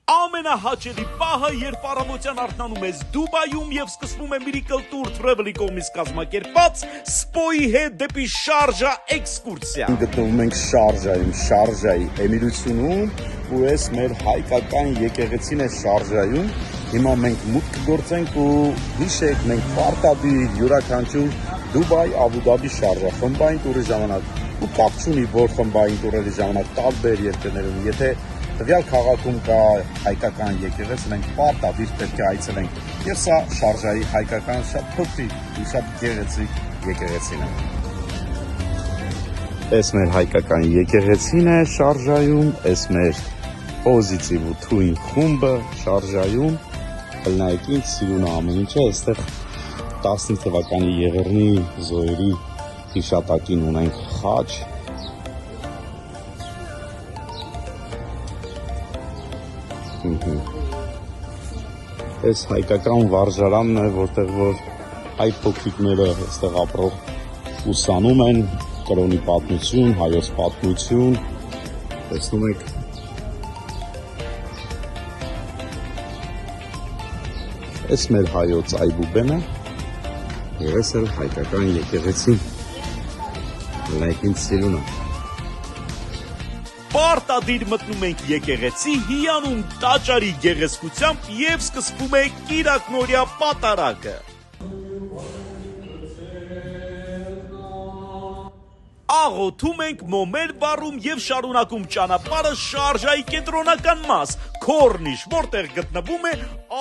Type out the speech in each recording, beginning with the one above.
Ամենահաճելի պահը, երբ առավոտյան արթնանում ես Դուբայում եւ սկսվում է Miracle Tour Travel-ի կողմից կազմակերպած Սպոյի հետ դեպի Շարժա էքսկուրսիա։ Գտնվում ենք Շարժայում, Շարժայի էմիրությունում, ու ես մեր հայկական եկեղեցին է Շարժայում։ Հիմա մենք մուտք կգործենք ու հիշեք, մենք պարտադիր յուրաքանչյուր Դուբայ, Աբու Դաբի, Շարժա խմբային տուրի ժամանակ ու կապ չունի, որ խմբային տուրերի ժամանակ տարբեր երկրներում, եթե տվյալ քաղաքում կա հայկական եկեղեցի, մենք պարտադիր պետք է այցելենք։ Եվ սա Շարժայի հայկական շատ փոքրիկ ու շատ գեղեցիկ եկեղեցին է։ Այս մեր հայկական եկեղեցին է Շարժայում, այս մեր պոզիտիվ ու թույն խումբը Շարժայում, նայեք ինձ սիրուն ամեն ինչը, այստեղ 15 թվականի Եղեռնի զոհերի հիշատակին ունենք խաչ։ Այս հայկական վարժարանն է, որտեղ որ հայ փոքրիկները այստեղ ապրող ուսանում են կրոնի պատմություն, հայոց պատմություն, տեսնում եք։ Այս մեր հայոց այբուբենը, երես էլ հայկական եկեղեցին, նայեք ինձ սիրունը։ Պարտադիր մտնում ենք եկեղեցի, հիանում տաճարի գեղեցկությամբ եւ սկսվում է կիրակնորյա պատարագը։ Աղոթում ենք, մոմեր վառում եւ շարունակում ճանապարհը Շարժայի կենտրոնական մաս, Քորնիշ, որտեղ գտնվում է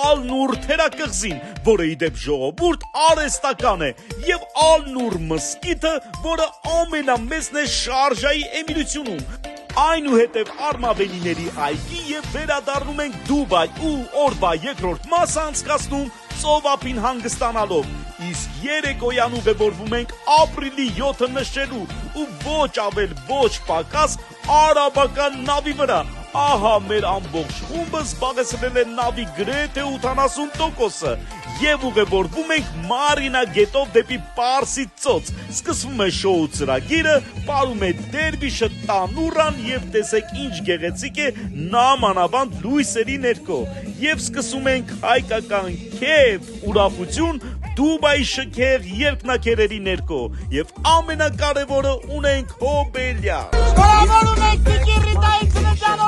Ալ-Նուր թերակղզին, որը ի դեպ ժողովուրդ արհեստական է, եւ Ալ-Նուր մզկիթը, որը ամենամեծն է Շարժայի էմիրությունում։ Այնուհետև արմավենիների այգի եւ վերադառնում ենք Դուբայ ու օրվա երկրորդ մասը անցկացնում ծովափին հանգստանալով, իսկ երեկոյան ուղևորվում ենք ապրիլի 7-ը նշելու ու ոչ ավել ոչ պակաս արաբական նավի վրա։ Ահա մեր ամբողջ խումբը զբաղեցրել է նավի գրեթե 80%-ը եւ ուղևորվում ենք Մարինա գետով դեպի Պարսից ծոց։ Սկսվում է շոու ծրագիրը, պարում է դերվիշը տանուրան եւ տեսեք ինչ գեղեցիկ է նամանավանդ լույսերի ներքո։ Եվ սկսում ենք հայկական քեֆ, ուրախություն Դուբայի շքեղ երկնաքերերի ներքո եւ ամենակարևորը ունենք հոբելյա։ Շնորհավորում ենք Տիկի Ռիտայի ծննդյան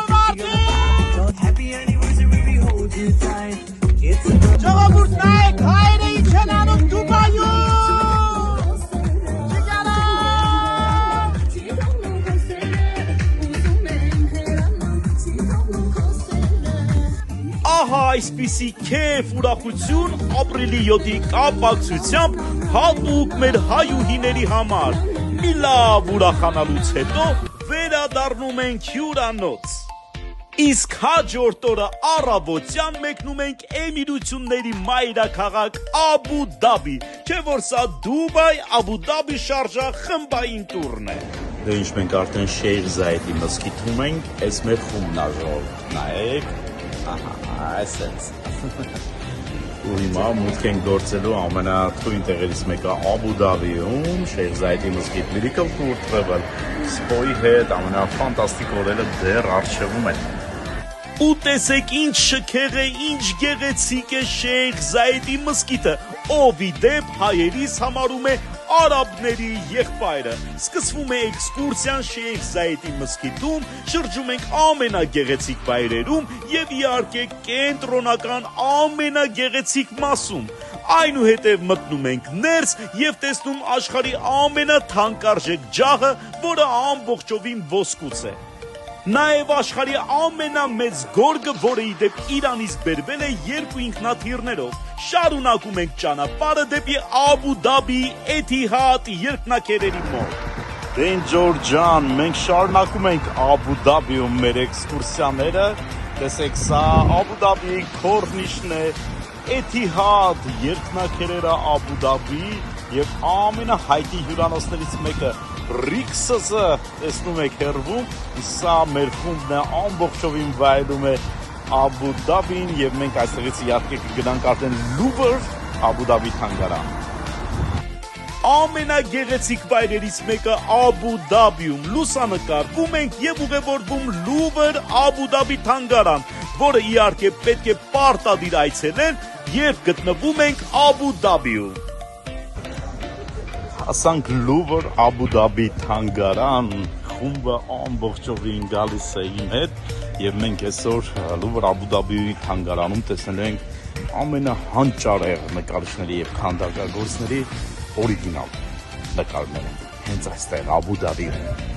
Ժողովուրդ նայեք, հայերը ինչ են անում Դուբայում։ Ահա այսպիսի քեֆ ուրախություն ապրիլի 7-ի կապակցությամբ հատուկ մեր հայուհիների համար։ Մի լավ ուրախանալուց հետո վերադառնում ենք հյուրանոց։ Իսկ հաջորդ օրը առավոտյան մեկնում ենք էմիրությունների մայրաքաղաք Աբու Դաբի, չէ՞ որ սա Դուբայ, Աբու Դաբի Շարժա խմբային տուրն է։ Դե ինչ մենք արդեն Շեյխ Զայեդի մզկիթում ենք, այս մեր խումբն աժով, նայեք, այսպես։ Ու հիմա մուտք ենք գործելու ամենաթույն տեղերից մեկը Աբու Դաբիում, Շեյխ Զայեդի մզկիթ, Miracle Tour Travel, Սպոյի հետ ամենաֆանտաստիկ օրերը դեռ առջևում են։ Ու տեսեք ինչ շքեղ է, ինչ գեղեցիկ է Շեյխ Զայեդի մզկիթը, ով ի դեպ հայերիս համարում է արաբների եղբայրը։ Սկսվում է էքսկուրսիան Շեյխ Զայեդի մզկիթում, շրջում ենք ամենագեղեցիկ վայրերում եւ իհարկե կենտրոնական ամենագեղեցիկ մասում։ Այնուհետև մտնում ենք ներս եւ տեսնում աշխարհի ամենաթանկարժեք ջահը, որը ամբողջովին ոսկուց է։ Նաև աշխարհի ամենամեծ գորգը, որը ի դեպ Իրանից բերվել է 2 ինքնաթիռներով։ Շարունակում ենք ճանապարհը դեպի Աբու Դաբի Էթիհադ երկնաքերերի մոտ։ Դեն Ջորջան, մենք շարունակում ենք Աբու Դաբիում մեր էքսկուրսիաները, տեսեք սա Աբու Դաբի Քորնիշն է, Էթիհադ երկնաքերերը Աբու Դաբի եւ ամենահայտնի հյուրանոցներից մեկը Ռիքսը, տեսնում եք հեռվում, սա մեր խումբն է, ամբողջովին վայելում է Աբու Դաբին եւ մենք այստեղից իհարկե կգնանք արդեն Լուվր, Աբու Դաբի թանգարան։ ամենագեղեցիկ վայրերից մեկը Աբու Դաբիում լուսանկարվում ենք եւ ուղևորվում Լուվր Աբու Դաբի թանգարան, որը իհարկե պետք է պարտադիր այցելել, երբ գտնվում ենք Աբու Դաբիում։ Հասանք Լուվր Աբու Դաբի թանգարան, խումբը ամբողջովին գալիս է իմ հետ եւ մենք այսօր Լուվր Աբու Դաբիի թանգարանում տեսնելու ենք ամենահանճարեղ նկարիչների եւ քանդակագործների օրիգինալ նկարները հենց այստեղ Աբու Դաբիում։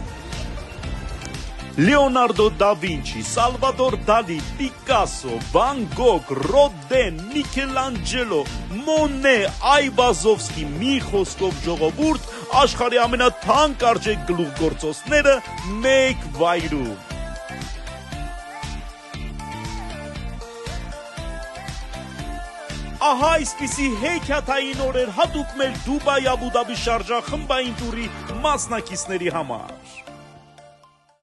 Լեոնարդո դա Վինչի, Սալվադոր Դալի, Պիկասո, Վան Գոգ, Ռոդեն, Միքելանջելո, Մոնե, Այվազովսկի, մի խոսքով ժողովուրդ, աշխարհի ամենաթանկարժեք գլուխգործոցները մեկ վայրում։ Ահա այսպիսի հեքիաթային օրեր հատուկ մեր Դուբայ Աբու Դաբի շարժա խմբային տուրի մասնակիցների համար։